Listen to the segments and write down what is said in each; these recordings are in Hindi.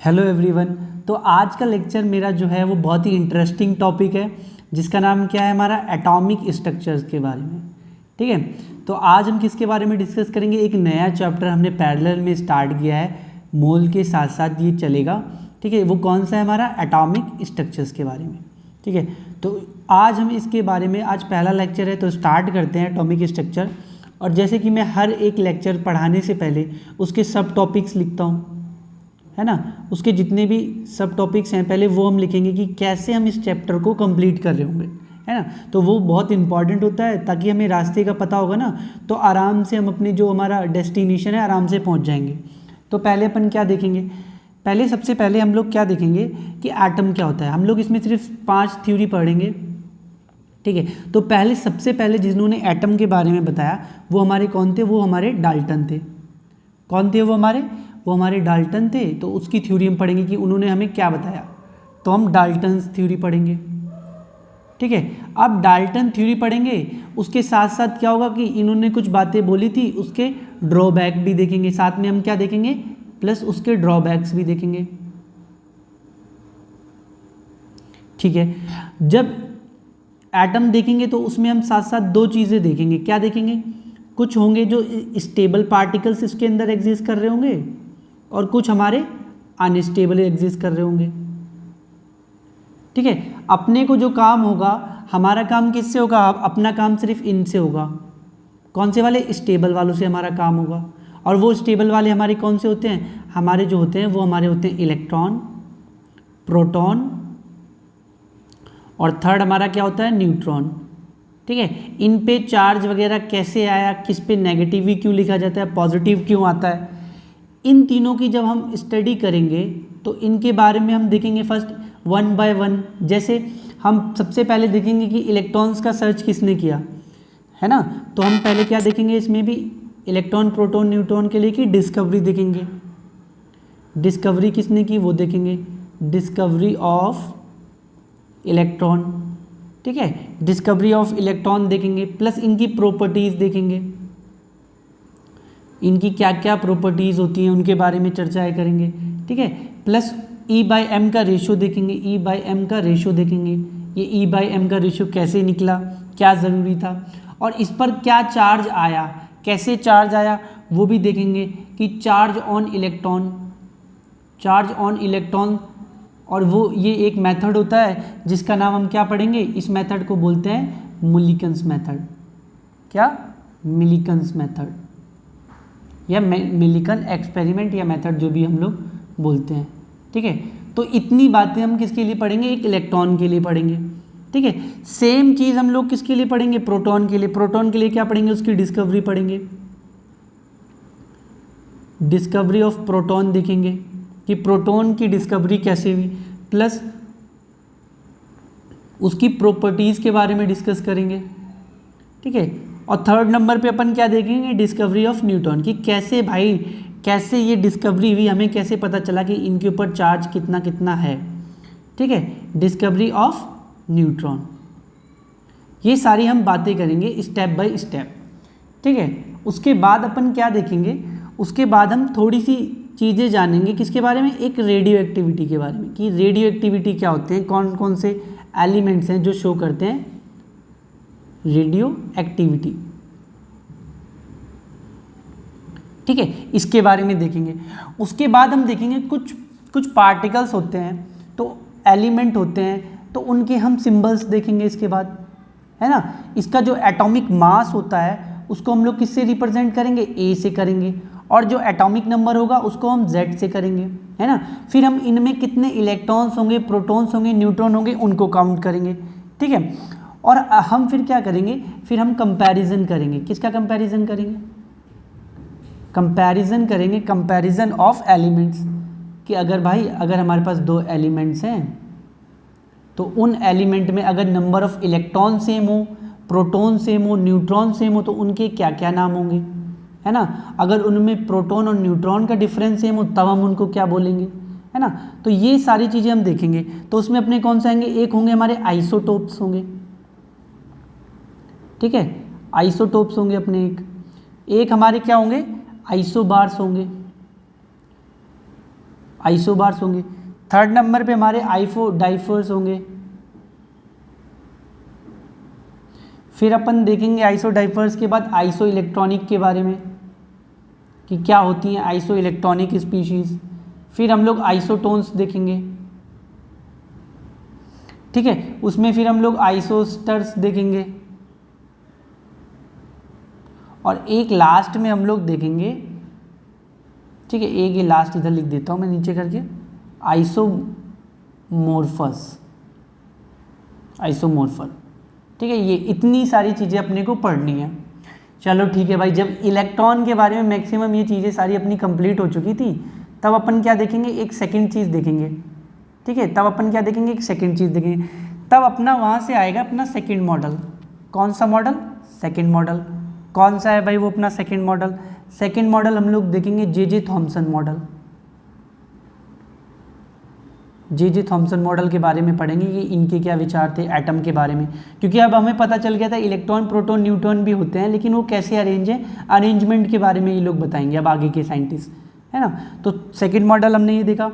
Hello everyone. तो आज का लेक्चर मेरा जो है वो बहुत ही इंटरेस्टिंग टॉपिक है जिसका नाम क्या है हमारा एटॉमिक स्ट्रक्चर्स के बारे में। ठीक है, तो आज हम किसके बारे में डिस्कस करेंगे। एक नया चैप्टर हमने पैरेलल में स्टार्ट किया है, मोल के साथ साथ ये चलेगा। ठीक है, वो कौन सा है हमारा एटॉमिक स्ट्रक्चर्स के बारे में। ठीक है, तो आज हम इसके बारे में, आज पहला लेक्चर है तो स्टार्ट करते हैं एटॉमिक स्ट्रक्चर। और जैसे कि मैं हर एक लेक्चर पढ़ाने से पहले उसके सब टॉपिक्स लिखता हूँ, है ना, उसके जितने भी सब टॉपिक्स हैं पहले वो हम लिखेंगे कि कैसे हम इस चैप्टर को कंप्लीट कर रहे होंगे, है ना। तो वो बहुत इंपॉर्टेंट होता है ताकि हमें रास्ते का पता होगा ना, तो आराम से हम अपने जो हमारा डेस्टिनेशन है आराम से पहुंच जाएंगे। तो पहले अपन क्या देखेंगे, सबसे पहले हम लोग क्या देखेंगे कि एटम क्या होता है। हम लोग इसमें सिर्फ 5 थ्योरी पढ़ेंगे। ठीक है, तो सबसे पहले जिन्होंने एटम के बारे में बताया वो हमारे कौन थे, वो हमारे डाल्टन थे। कौन थे वो हमारे डाल्टन थे। तो उसकी थ्योरी हम पढ़ेंगे कि उन्होंने हमें क्या बताया, तो हम डाल्टन्स थ्योरी पढ़ेंगे। ठीक है, अब डाल्टन थ्योरी पढ़ेंगे, उसके साथ साथ क्या होगा कि इन्होंने कुछ बातें बोली थी, उसके ड्रॉबैक भी देखेंगे। साथ में हम क्या देखेंगे, प्लस उसके ड्रॉबैक्स भी देखेंगे। ठीक है, जब एटम देखेंगे तो उसमें हम साथ साथ 2 चीज़ें देखेंगे। क्या देखेंगे, कुछ होंगे जो स्टेबल पार्टिकल्स इसके अंदर एग्जिस्ट कर रहे होंगे और कुछ हमारे अनस्टेबल एग्जिस्ट कर रहे होंगे। ठीक है, अपने को जो काम होगा, हमारा काम किससे होगा, अपना काम सिर्फ इनसे होगा। कौन से वाले, स्टेबल वालों से हमारा काम होगा। और वो स्टेबल वाले हमारे कौन से होते हैं, हमारे जो होते हैं वो हमारे होते हैं इलेक्ट्रॉन, प्रोटॉन और थर्ड हमारा क्या होता है, न्यूट्रॉन। ठीक है, इन पे चार्ज वगैरह कैसे आया, किस पे नेगेटिव ही क्यों लिखा जाता है, पॉजिटिव क्यों आता है, इन तीनों की जब हम स्टडी करेंगे तो इनके बारे में हम देखेंगे फर्स्ट 1 बाय 1। जैसे हम सबसे पहले देखेंगे कि इलेक्ट्रॉन्स का सर्च किसने किया, है ना। तो हम पहले क्या देखेंगे इसमें भी, इलेक्ट्रॉन प्रोटॉन न्यूट्रॉन के लिए की डिस्कवरी देखेंगे। डिस्कवरी किसने की वो देखेंगे, डिस्कवरी ऑफ इलेक्ट्रॉन। ठीक है, डिस्कवरी ऑफ इलेक्ट्रॉन देखेंगे, प्लस इनकी प्रॉपर्टीज़ देखेंगे, इनकी क्या क्या प्रॉपर्टीज़ होती हैं उनके बारे में चर्चाएं करेंगे। ठीक है, प्लस E/m का रेशो देखेंगे, E/m का रेशो देखेंगे, ये E/m का रेशो कैसे निकला, क्या ज़रूरी था, और इस पर क्या चार्ज आया, कैसे चार्ज आया वो भी देखेंगे कि चार्ज ऑन इलेक्ट्रॉन। और वो ये एक मेथड होता है जिसका नाम हम क्या पढ़ेंगे, इस मेथड को बोलते हैं मिलिकन्स मेथड। क्या, मिलिकन्स मेथड या मिलिकन एक्सपेरिमेंट या मेथड, जो भी हम लोग बोलते हैं। ठीक है, तो इतनी बातें हम किसके लिए पढ़ेंगे, एक इलेक्ट्रॉन के लिए पढ़ेंगे। ठीक है, सेम चीज़ हम लोग किसके लिए पढ़ेंगे, प्रोटॉन के लिए। प्रोटॉन के लिए क्या पढ़ेंगे, उसकी डिस्कवरी पढ़ेंगे, डिस्कवरी ऑफ प्रोटॉन देखेंगे कि प्रोटॉन की डिस्कवरी कैसे हुई, प्लस उसकी प्रॉपर्टीज़ के बारे में डिस्कस करेंगे। ठीक है, और थर्ड नंबर पे अपन क्या देखेंगे, डिस्कवरी ऑफ न्यूट्रॉन की कैसे ये डिस्कवरी हुई, हमें कैसे पता चला कि इनके ऊपर चार्ज कितना कितना है। ठीक है, डिस्कवरी ऑफ न्यूट्रॉन। ये सारी हम बातें करेंगे स्टेप बाय स्टेप। ठीक है, उसके बाद अपन क्या देखेंगे, उसके बाद हम थोड़ी सी चीज़ें जानेंगे किसके बारे में, एक रेडियो एक्टिविटी के बारे में, कि रेडियो एक्टिविटी क्या होते हैं, कौन कौन से एलिमेंट्स हैं जो शो करते हैं रेडियो एक्टिविटी। ठीक है, इसके बारे में देखेंगे। उसके बाद हम देखेंगे कुछ पार्टिकल्स होते हैं, तो एलिमेंट होते हैं, तो उनके हम सिंबल्स देखेंगे इसके बाद, है ना। इसका जो एटॉमिक मास होता है उसको हम लोग किससे रिप्रेजेंट करेंगे, ए से करेंगे, और जो एटॉमिक नंबर होगा उसको हम जेड से करेंगे, है ना। फिर हम इनमें कितने इलेक्ट्रॉन्स होंगे, प्रोटॉन्स होंगे, न्यूट्रॉन होंगे, उनको काउंट करेंगे। ठीक है, और हम फिर क्या करेंगे, फिर हम कंपैरिजन करेंगे। किसका कंपैरिजन करेंगे, कंपैरिजन ऑफ एलिमेंट्स, कि अगर हमारे पास 2 एलिमेंट्स हैं तो उन एलिमेंट में अगर नंबर ऑफ इलेक्ट्रॉन सेम हो, प्रोटॉन सेम हो, न्यूट्रॉन सेम हो, तो उनके क्या क्या नाम होंगे, है ना। अगर उनमें प्रोटॉन और न्यूट्रॉन का डिफरेंस सेम हो तब हम उनको क्या बोलेंगे, है ना। तो ये सारी चीज़ें हम देखेंगे। तो उसमें अपने कौन से आएंगे, एक होंगे हमारे आइसोटोप्स होंगे। ठीक है, आइसोटोप्स होंगे अपने, एक हमारे क्या होंगे, आइसोबार्स होंगे। आइसोबार्स होंगे। थर्ड नंबर पे हमारे आइसो डाइफर्स होंगे। फिर अपन देखेंगे आइसो डाइफर्स के बाद आइसो इलेक्ट्रॉनिक के बारे में कि क्या होती हैं आइसो इलेक्ट्रॉनिक स्पीशीज़। फिर हम लोग आइसोटोन्स देखेंगे, ठीक है। उसमें फिर हम लोग आइसोस्टर्स देखेंगे और एक लास्ट में हम लोग देखेंगे, ठीक है, एक ये लास्ट इधर लिख देता हूँ मैं नीचे करके, आइसोमॉर्फस, आइसोमॉर्फर, ठीक है। ये इतनी सारी चीज़ें अपने को पढ़नी है। चलो ठीक है भाई, जब इलेक्ट्रॉन के बारे में मैक्सिमम ये चीज़ें सारी अपनी कंप्लीट हो चुकी थी, तब अपन क्या देखेंगे, एक सेकंड चीज़ देखेंगे, ठीक है। तब अपन क्या देखेंगे, एक सेकंड चीज़ देखेंगे। तब अपना वहाँ से आएगा अपना सेकंड मॉडल। कौन सा मॉडल, सेकंड मॉडल। कौन सा है भाई वो अपना सेकंड मॉडल, सेकंड मॉडल हम लोग देखेंगे J Thomson model. J Thomson model के बारे में पढ़ेंगे कि इनके क्या विचार थे एटम के बारे में, क्योंकि अब हमें पता चल गया था इलेक्ट्रॉन प्रोटॉन न्यूट्रॉन भी होते हैं, लेकिन वो कैसे अरेंज है, अरेंजमेंट के बारे में ये लोग बताएंगे अब आगे के साइंटिस्ट, है ना। तो सेकंड मॉडल हमने ये देखा।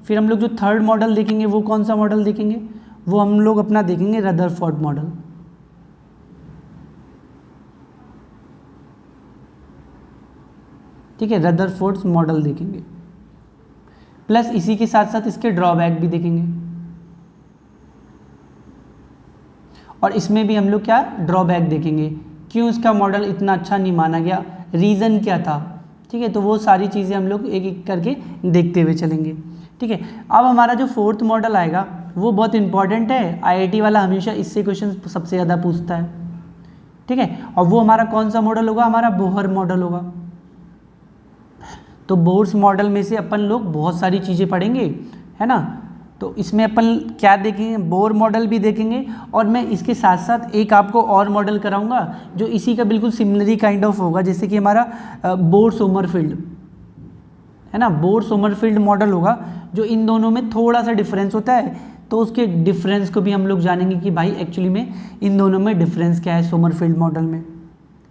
फिर हम लोग जो थर्ड मॉडल देखेंगे वो कौन सा मॉडल देखेंगे, वो हम लोग अपना देखेंगे रदरफोर्ड मॉडल। ठीक है, रदरफोर्ड मॉडल देखेंगे, प्लस इसी के साथ साथ इसके ड्रॉबैक भी देखेंगे। और इसमें भी हम लोग क्या ड्रॉबैक देखेंगे, क्यों इसका मॉडल इतना अच्छा नहीं माना गया, रीज़न क्या था, ठीक है। तो वो सारी चीज़ें हम लोग एक एक करके देखते हुए चलेंगे, ठीक है। अब हमारा जो फोर्थ मॉडल आएगा वो बहुत इंपॉर्टेंट है, आईआईटी वाला हमेशा इससे क्वेश्चन सबसे ज़्यादा पूछता है, ठीक है। और वो हमारा कौन सा मॉडल होगा, हमारा बोहर मॉडल होगा। तो बोर्स मॉडल में से अपन लोग बहुत सारी चीज़ें पढ़ेंगे, है ना। तो इसमें अपन क्या देखेंगे, बोर मॉडल भी देखेंगे, और मैं इसके साथ साथ एक आपको और मॉडल कराऊंगा जो इसी का बिल्कुल सिमिलरी काइंड ऑफ होगा, जैसे कि हमारा बोर सोमरफील्ड, है ना। बोर सोमरफील्ड मॉडल होगा जो इन दोनों में थोड़ा सा डिफरेंस होता है, तो उसके डिफरेंस को भी हम लोग जानेंगे कि भाई एक्चुअली में इन दोनों में डिफरेंस क्या है सोमरफील्ड मॉडल में,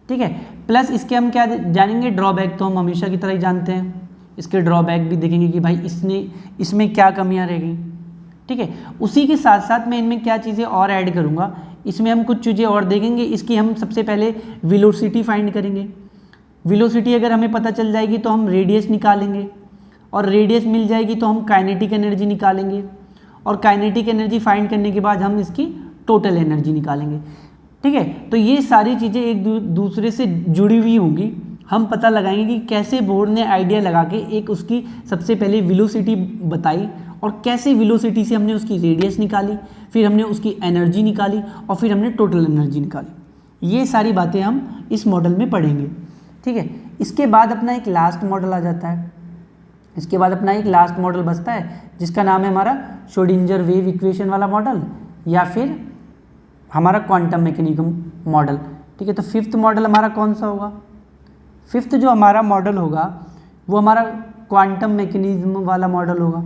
ठीक है। प्लस इसके हम क्या जानेंगे, ड्रॉबैक तो हम हमेशा की तरह ही जानते हैं, इसके ड्रॉबैक भी देखेंगे कि भाई इसमें क्या कमियां रह गई, ठीक है। उसी के साथ साथ मैं इनमें क्या चीज़ें और ऐड करूँगा, इसमें हम कुछ चीज़ें और देखेंगे। इसकी हम सबसे पहले वेलोसिटी फाइंड करेंगे। वेलोसिटी अगर हमें पता चल जाएगी तो हम रेडियस निकालेंगे, और रेडियस मिल जाएगी तो हम काइनेटिक एनर्जी निकालेंगे, और काइनेटिक एनर्जी फाइंड करने के बाद हम इसकी टोटल एनर्जी निकालेंगे, ठीक है। तो ये सारी चीज़ें एक दूसरे से जुड़ी हुई होंगी। हम पता लगाएंगे कि कैसे बोर्ड ने आइडिया लगा के एक उसकी सबसे पहले वेलोसिटी बताई, और कैसे वेलोसिटी से हमने उसकी रेडियस निकाली, फिर हमने उसकी एनर्जी निकाली, और फिर हमने टोटल एनर्जी निकाली। ये सारी बातें हम इस मॉडल में पढ़ेंगे, ठीक है। इसके बाद अपना एक लास्ट मॉडल आ जाता है, इसके बाद अपना एक लास्ट मॉडल बचता है जिसका नाम है हमारा श्रोडिंगर वेव इक्वेशन वाला मॉडल, या फिर हमारा क्वांटम मैकेनिज्म मॉडल, ठीक है। तो फिफ्थ मॉडल हमारा कौन सा होगा, फिफ्थ जो हमारा मॉडल होगा वो हमारा क्वांटम मैकेनिज्म वाला मॉडल होगा,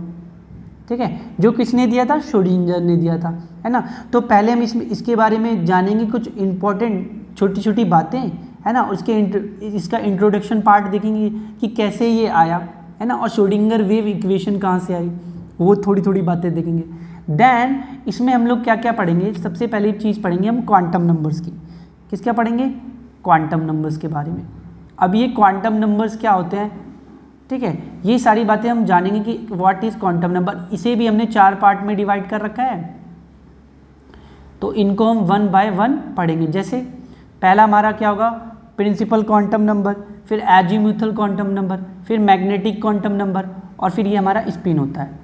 ठीक है। जो किसने दिया था, श्रोडिंगर ने दिया था, है ना। तो पहले हम इसके बारे में जानेंगे कुछ इंपॉर्टेंट छोटी छोटी बातें, है ना। इसका इंट्रोडक्शन पार्ट देखेंगे कि कैसे ये आया, है ना, और श्रोडिंगर वेव इक्वेशन कहाँ से आई, वो थोड़ी थोड़ी बातें देखेंगे। देन इसमें हम लोग क्या क्या पढ़ेंगे, सबसे पहली चीज़ पढ़ेंगे हम क्वांटम नंबर्स की। किसका पढ़ेंगे, क्वांटम नंबर्स के बारे में। अब ये क्वांटम नंबर्स क्या होते हैं, ठीक है, ये सारी बातें हम जानेंगे कि व्हाट इज़ क्वांटम नंबर। इसे भी हमने 4 पार्ट में डिवाइड कर रखा है, तो इनको हम 1 बाय 1 पढ़ेंगे। जैसे पहला हमारा क्या होगा, प्रिंसिपल क्वांटम नंबर, फिर एजीमुथल क्वांटम नंबर, फिर मैग्नेटिक क्वांटम नंबर, और फिर ये हमारा स्पिन होता है,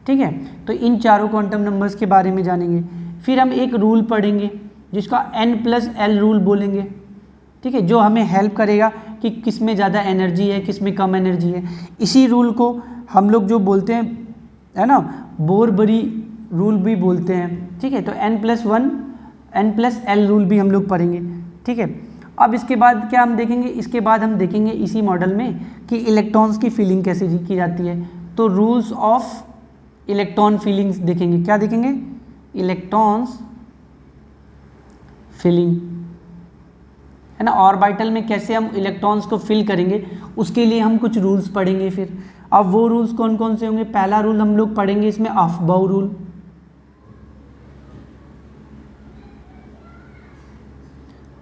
ठीक है। तो इन चारों क्वांटम नंबर्स के बारे में जानेंगे। फिर हम एक रूल पढ़ेंगे जिसका n+l रूल बोलेंगे, ठीक है, जो हमें हेल्प करेगा कि किस में ज़्यादा एनर्जी है, किस में कम एनर्जी है। इसी रूल को हम लोग जो बोलते हैं, है ना, बोरबरी रूल भी बोलते हैं, ठीक है। तो n+l रूल भी हम लोग पढ़ेंगे, ठीक है। अब इसके बाद क्या हम देखेंगे, इसके बाद हम देखेंगे इसी मॉडल में कि इलेक्ट्रॉन्स की फीलिंग कैसे की जाती है। तो रूल्स ऑफ इलेक्ट्रॉन फीलिंग्स देखेंगे। क्या देखेंगे, इलेक्ट्रॉन्स फीलिंग, है ना। ऑर्बिटल में कैसे हम इलेक्ट्रॉन्स को फिल करेंगे, उसके लिए हम कुछ रूल्स पढ़ेंगे। फिर अब वो रूल्स कौन कौन से होंगे? पहला रूल हम लोग पढ़ेंगे इसमें अफबाउ रूल,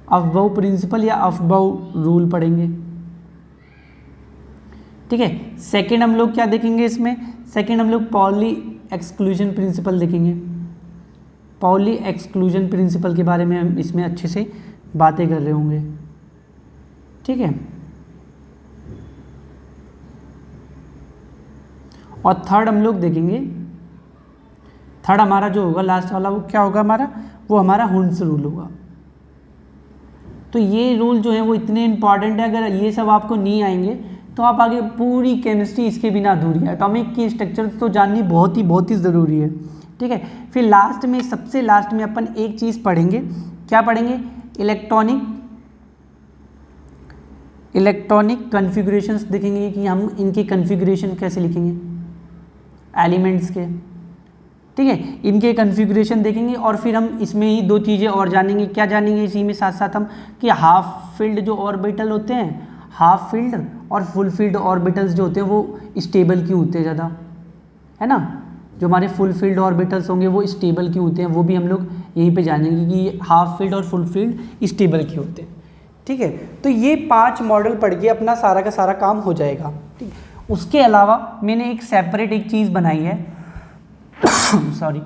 अफबाउ प्रिंसिपल या अफबाउ रूल पढ़ेंगे, ठीक है। सेकंड हम लोग क्या देखेंगे इसमें? सेकंड हम लोग पॉली एक्सक्लूजन प्रिंसिपल देखेंगे। पॉली एक्सक्लूजन प्रिंसिपल के बारे में हम इसमें अच्छे से बातें कर रहे होंगे, ठीक है। और थर्ड हम लोग देखेंगे, थर्ड हमारा जो होगा लास्ट वाला, वो क्या होगा हमारा? वो हमारा हुंस रूल होगा। तो ये रूल जो है वो इतने इंपॉर्टेंट है, अगर ये सब आपको नहीं आएंगे तो आप आगे पूरी केमिस्ट्री इसके बिना अधूरी है। एटॉमिक की स्ट्रक्चर्स तो जाननी बहुत ही ज़रूरी है, ठीक है। फिर लास्ट में, सबसे लास्ट में अपन एक चीज़ पढ़ेंगे, क्या पढ़ेंगे? इलेक्ट्रॉनिक कन्फिगुरेशंस देखेंगे कि हम इनके कन्फिगुरेशन कैसे लिखेंगे एलिमेंट्स के, ठीक है। इनके कन्फिगुरेशन देखेंगे और फिर हम इसमें ही दो चीज़ें और जानेंगे। क्या जानेंगे इसी में साथ साथ हम? कि हाफ फील्ड जो ऑर्बिटल होते हैं, हाफ फील्ड और फुल फील्ड ऑर्बिटल्स जो होते हैं वो स्टेबल क्यों होते हैं ज़्यादा, है ना। जो हमारे फुल फील्ड ऑर्बिटल्स होंगे वो स्टेबल क्यों होते हैं, वो भी हम लोग यहीं पे जानेंगे कि हाफ फील्ड और फुल फील्ड स्टेबल क्यों होते हैं, ठीक है। तो ये 5 मॉडल पढ़ के अपना सारा का सारा काम हो जाएगा, ठीक है। उसके अलावा मैंने एक सेपरेट एक चीज़ बनाई है सॉरी,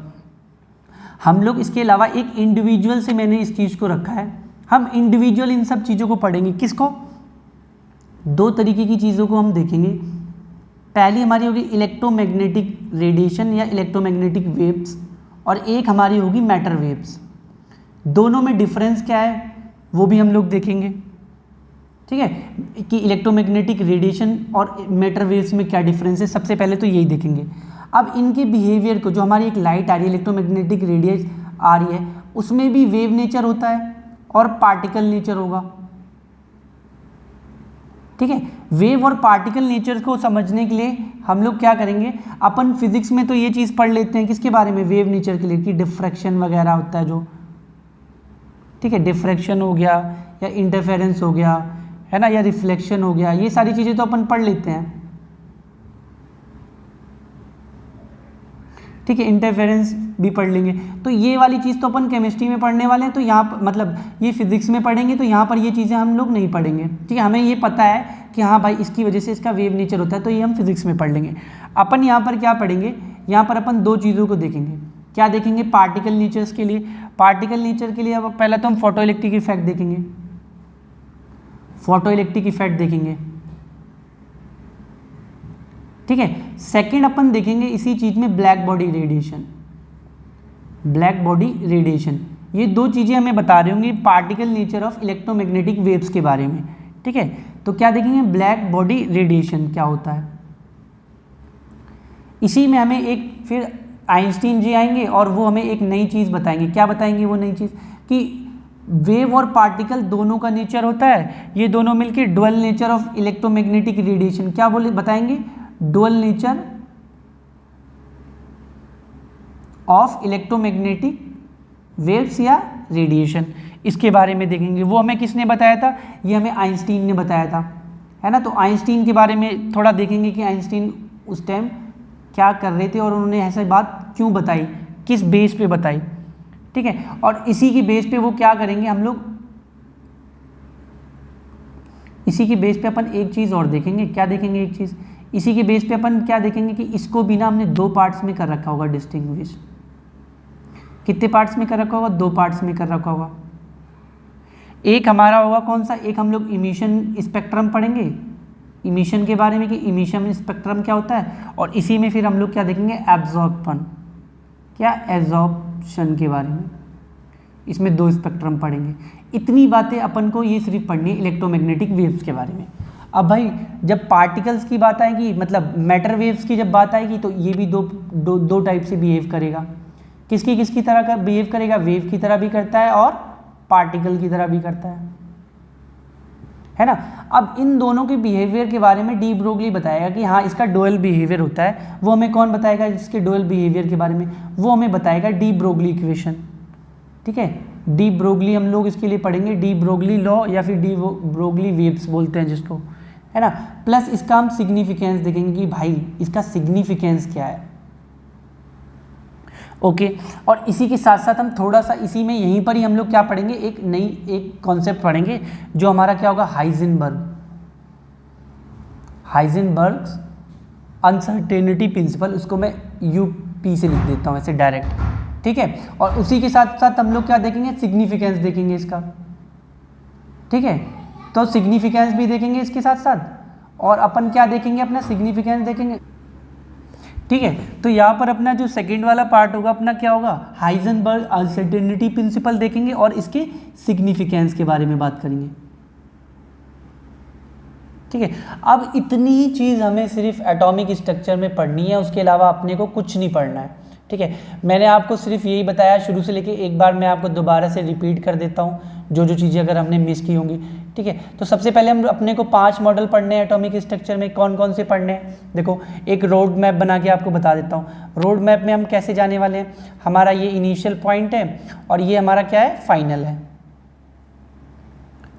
हम लोग इसके अलावा एक इंडिविजुअल से मैंने इस चीज़ को रखा है। हम इंडिविजुअल इन सब चीज़ों को पढ़ेंगे। किसको? 2 तरीके की चीज़ों को हम देखेंगे। पहली हमारी होगी इलेक्ट्रोमैग्नेटिक रेडिएशन या इलेक्ट्रोमैग्नेटिक वेव्स, और एक हमारी होगी मैटर वेव्स। दोनों में डिफरेंस क्या है वो भी हम लोग देखेंगे, ठीक है, कि इलेक्ट्रोमैग्नेटिक रेडिएशन और मैटर वेव्स में क्या डिफरेंस है। सबसे पहले तो यही देखेंगे। अब इनके बिहेवियर को, जो हमारी एक लाइट आ रही है, इलेक्ट्रोमैग्नेटिक रेडिएस आ रही है, उसमें भी वेव नेचर होता है और पार्टिकल नेचर होगा, ठीक है। वेव और पार्टिकल नेचर को समझने के लिए हम लोग क्या करेंगे? अपन फिजिक्स में तो ये चीज़ पढ़ लेते हैं किसके बारे में? वेव नेचर के लिए, कि डिफ्रैक्शन वगैरह होता है जो, ठीक है, डिफ्रैक्शन हो गया या इंटरफेरेंस हो गया, है ना, या रिफ्लेक्शन हो गया, ये सारी चीज़ें तो अपन पढ़ लेते हैं, ठीक है। इंटरफेरेंस भी पढ़ लेंगे। तो ये वाली चीज़ तो अपन केमिस्ट्री में पढ़ने वाले हैं, तो यहाँ पर मतलब ये फिजिक्स में पढ़ेंगे, तो यहाँ पर ये चीज़ें हम लोग नहीं पढ़ेंगे, ठीक है। हमें ये पता है कि हाँ भाई इसकी वजह से इसका वेव नेचर होता है, तो ये हम फिजिक्स में पढ़ लेंगे। अपन यहाँ पर क्या पढ़ेंगे? यहाँ पर अपन 2 चीज़ों को देखेंगे। क्या देखेंगे? पार्टिकल नेचर्स के लिए। पार्टिकल नेचर के लिए अब पहले तो हम फोटो इलेक्ट्रिक इफेक्ट देखेंगे, फोटो इलेक्ट्रिक इफेक्ट देखेंगे, ठीक है। सेकंड अपन देखेंगे इसी चीज़ में black body radiation, black body radiation. ये 2 चीज़ें हमें बता रही होंगी particle nature of electromagnetic waves के बारे में, ठीक है। तो क्या देखेंगे? ब्लैक बॉडी रेडिएशन क्या होता है। इसी में हमें एक फिर आइंस्टीन जी आएंगे और वो हमें एक नई चीज़ बताएंगे। क्या बताएंगे वो नई चीज़? कि वेव और पार्टिकल दोनों का नेचर होता है, ये दोनों मिलकर dual nature of electromagnetic radiation क्या बताएंगे? Dual nature of electromagnetic waves या रेडिएशन, इसके बारे में देखेंगे। वो हमें किसने बताया था? ये हमें आइंस्टीन ने बताया था, है ना। तो आइंस्टीन के बारे में थोड़ा देखेंगे कि आइंस्टीन उस टाइम क्या कर रहे थे और उन्होंने ऐसी बात क्यों बताई, किस बेस पे बताई, ठीक है। और इसी की बेस पे वो क्या करेंगे हम लोग, इसी की बेस पे अपन एक चीज़ और देखेंगे। क्या देखेंगे? एक चीज़ इसी के बेस पे अपन क्या देखेंगे कि इसको बिना हमने 2 पार्ट्स में कर रखा होगा डिस्टिंग्विश। कितने पार्ट्स में कर रखा होगा? 2 पार्ट्स में कर रखा होगा। एक हमारा होगा कौन सा? एक हम लोग इमिशन स्पेक्ट्रम पढ़ेंगे, इमिशन के बारे में कि इमिशन स्पेक्ट्रम क्या होता है, और इसी में फिर हम लोग क्या देखेंगे? एब्जॉर्प्शन, क्या एब्जॉर्प्शन के बारे में। इसमें 2 स्पेक्ट्रम पढ़ेंगे। इतनी बातें अपन को ये सिर्फ पढ़नी है इलेक्ट्रोमैग्नेटिक वेव्स के बारे में। अब भाई जब पार्टिकल्स की बात आएगी, मतलब मैटर वेव्स की जब बात आएगी, तो ये भी दो टाइप से बिहेव करेगा। किसकी तरह का बिहेव करेगा? वेव की तरह भी करता है और पार्टिकल की तरह भी करता है ना। अब इन दोनों के बिहेवियर के बारे में डी ब्रोगली बताएगा कि हाँ इसका डुअल बिहेवियर होता है। वो हमें कौन बताएगा इसके डुअल बिहेवियर के बारे में? वो हमें बताएगा डी ब्रोगली इक्वेशन, ठीक है। डी ब्रोगली हम लोग इसके लिए पढ़ेंगे, डी ब्रोगली लॉ या फिर डी ब्रोगली वेव्स बोलते हैं जिसको, है ना, प्लस इसका हम सिग्निफिकेंस देखेंगे कि भाई इसका सिग्निफिकेंस क्या है। ओके और इसी के साथ साथ हम थोड़ा सा इसी में यहीं पर ही हम लोग क्या पढ़ेंगे, एक कॉन्सेप्ट पढ़ेंगे जो हमारा क्या होगा, हाइजेनबर्ग्स अनसर्टेनिटी प्रिंसिपल। उसको मैं यूपी से लिख देता हूँ ऐसे डायरेक्ट, ठीक है। और उसी के साथ साथ हम लोग क्या देखेंगे, सिग्निफिकेंस देखेंगे इसका, ठीक है। तो सिग्निफिकेंस भी देखेंगे इसके साथ साथ, और अपन क्या देखेंगे, अपना सिग्निफिकेंस देखेंगे, ठीक है। तो यहाँ पर अपना जो सेकंड वाला पार्ट होगा अपना क्या होगा, हाइजेनबर्ग अनसर्टेनिटी प्रिंसिपल देखेंगे और इसके सिग्निफिकेंस के बारे में बात करेंगे, ठीक है। अब इतनी ही चीज़ हमें सिर्फ एटॉमिक स्ट्रक्चर में पढ़नी है, उसके अलावा अपने को कुछ नहीं पढ़ना है, ठीक है। मैंने आपको सिर्फ यही बताया शुरू से लेके, एक बार मैं आपको दोबारा से रिपीट कर देता हूँ जो जो चीज़ें अगर हमने मिस की होंगी, ठीक है। तो सबसे पहले हम अपने को 5 मॉडल पढ़ने हैं एटॉमिक स्ट्रक्चर में। कौन कौन से पढ़ने हैं, देखो एक रोड मैप बना के आपको बता देता हूँ। रोड मैप में हम कैसे जाने वाले हैं, हमारा ये इनिशियल पॉइंट है और ये हमारा क्या है,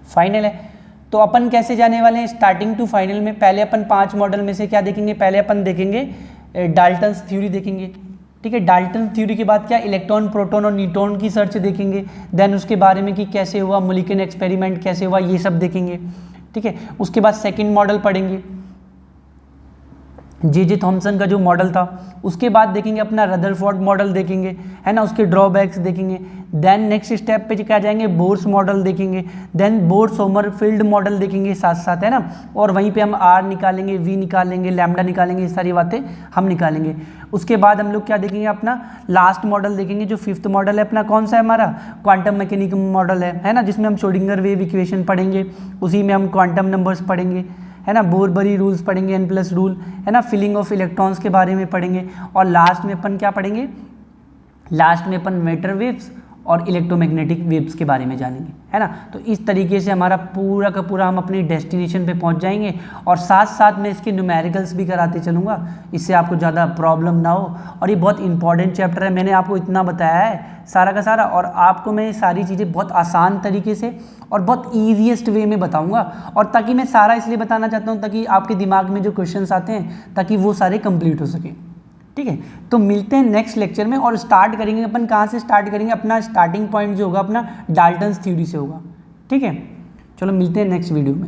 फाइनल है। तो अपन कैसे जाने वाले हैं, स्टार्टिंग टू फाइनल में। पहले अपन 5 मॉडल में से क्या देखेंगे, पहले अपन देखेंगे डाल्टन्स थ्योरी देखेंगे, ठीक है। डाल्टन थ्योरी के बाद क्या, इलेक्ट्रॉन, प्रोटॉन और न्यूट्रॉन की सर्च देखेंगे। देन उसके बारे में कि कैसे हुआ मोलिकुलर एक्सपेरिमेंट, कैसे हुआ, ये सब देखेंगे, ठीक है। उसके बाद सेकंड मॉडल पढ़ेंगे, जे थॉमसन का जो मॉडल था। उसके बाद देखेंगे अपना रदरफोर्ड मॉडल देखेंगे, है ना, उसके ड्रॉबैक्स देखेंगे। देन नेक्स्ट स्टेप पे क्या जाएंगे, बोर्स मॉडल देखेंगे। देन बोर्स सोमरफील्ड मॉडल देखेंगे साथ साथ, है ना। और वहीं पे हम आर निकालेंगे, वी निकालेंगे, लैम्डा निकालेंगे, ये सारी बातें हम निकालेंगे। उसके बाद हम लोग क्या देखेंगे, अपना लास्ट मॉडल देखेंगे जो 5th मॉडल है अपना, कौन सा है हमारा, क्वांटम मैकेनिकल मॉडल है ना, जिसमें हम श्रोडिंगर वेव इक्वेशन पढ़ेंगे, उसी में हम क्वांटम नंबर्स पढ़ेंगे, है ना, बोरबरी रूल्स पढ़ेंगे, n+ रूल, है ना, फिलिंग ऑफ इलेक्ट्रॉन्स के बारे में पढ़ेंगे। और लास्ट में अपन क्या पढ़ेंगे, लास्ट में अपन मैटर वेव्स और इलेक्ट्रोमैग्नेटिक वेव्स के बारे में जानेंगे, है ना। तो इस तरीके से हमारा पूरा का पूरा हम अपनी डेस्टिनेशन पे पहुंच जाएंगे। और साथ साथ में इसके न्यूमेरिकल्स भी कराते चलूँगा, इससे आपको ज़्यादा प्रॉब्लम ना हो। और ये बहुत इंपॉर्टेंट चैप्टर है, मैंने आपको इतना बताया है सारा का सारा, और आपको मैं ये सारी चीज़ें बहुत आसान तरीके से और बहुत ईजीएस्ट वे में बताऊँगा। और ताकि मैं सारा इसलिए बताना चाहता हूँ ताकि आपके दिमाग में जो क्वेश्चंस आते हैं ताकि वो सारे कंप्लीट हो सके, ठीक है। तो मिलते हैं नेक्स्ट लेक्चर में, और स्टार्ट करेंगे अपन कहाँ से स्टार्ट करेंगे, अपना स्टार्टिंग पॉइंट जो होगा अपना डाल्टन्स थ्योरी से होगा, ठीक है। चलो मिलते हैं नेक्स्ट वीडियो में।